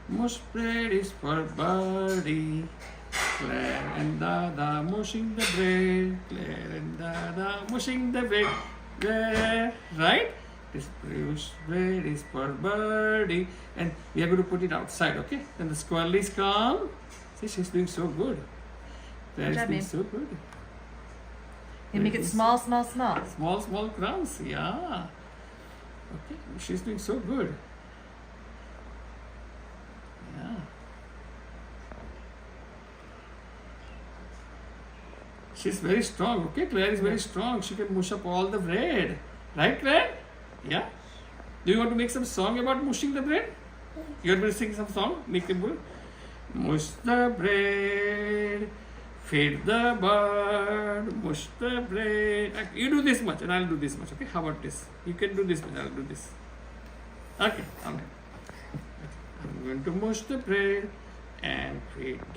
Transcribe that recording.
Mush bread is for birdie. Claire and Dada mushing the bread. Claire and Dada mushing the bread. There, right? This mush bread is for birdie. And we are going to put it outside, okay? Then the squirrel is calm. See, she's doing so good. Claire is job, doing babe. so good. You make it small, small, small. Small, small crowns, yeah. Okay, she's doing so good. Yeah. She's very strong, okay? Claire is very strong. She can mush up all the bread. Right, Claire? Yeah? Do you want to make some song about mushing the bread? You want me to sing some song? Make it good? Mush the bread, feed the bird, mush the bread. You do this much and I'll do this much, okay? How about this? You can do this much, I'll do this. Okay, all right. I'm going to mush the bread and feed